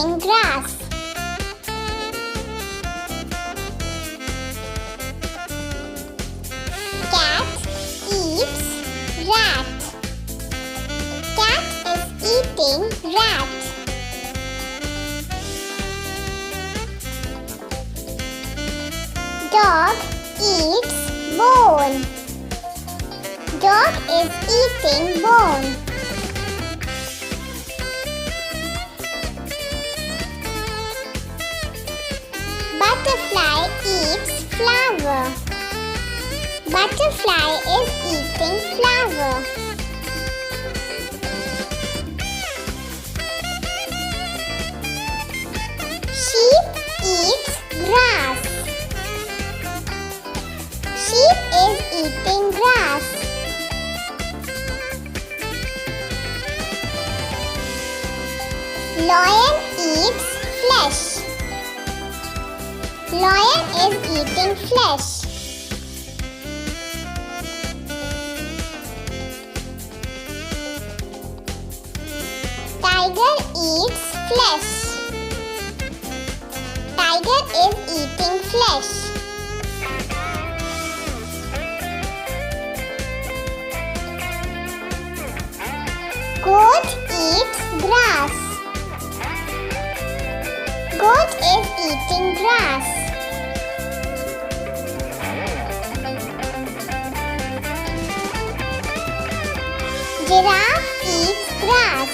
eating grass. Cat eats rat. Cat is eating rat. Dog eats bone. Dog is eating bone. Butterfly eats flower. Butterfly is eating flower. Sheep eats grass. Sheep is eating grass. Lion eats flesh. Lion is eating flesh. Tiger eats flesh. Tiger is eating flesh. Goat eats grass. Goat is eating grass. Giraffe eats grass.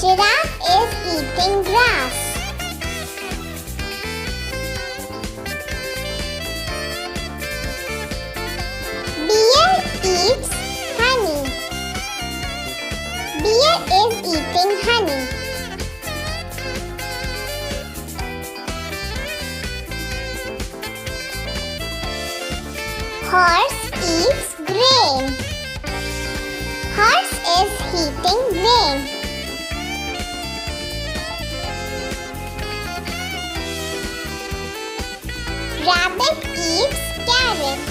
Giraffe is eating grass. Bear eats honey. Bear is eating honey. Horse eats grain. Horse is eating grain. Rabbit eats carrot.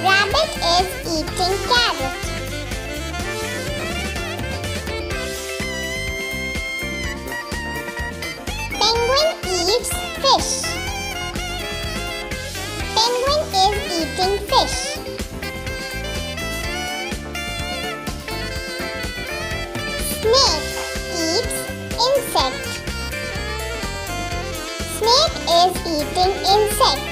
Rabbit is eating carrot. Penguin eats fish. Penguin is eating fish. Snake eats insect. Snake is eating insect.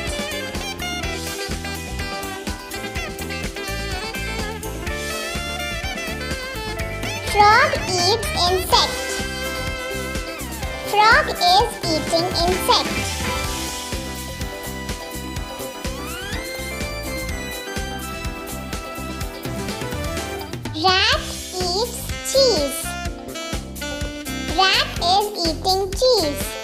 Frog eats insect. Frog is eating insect. Rat eats cheese. Rat is eating cheese.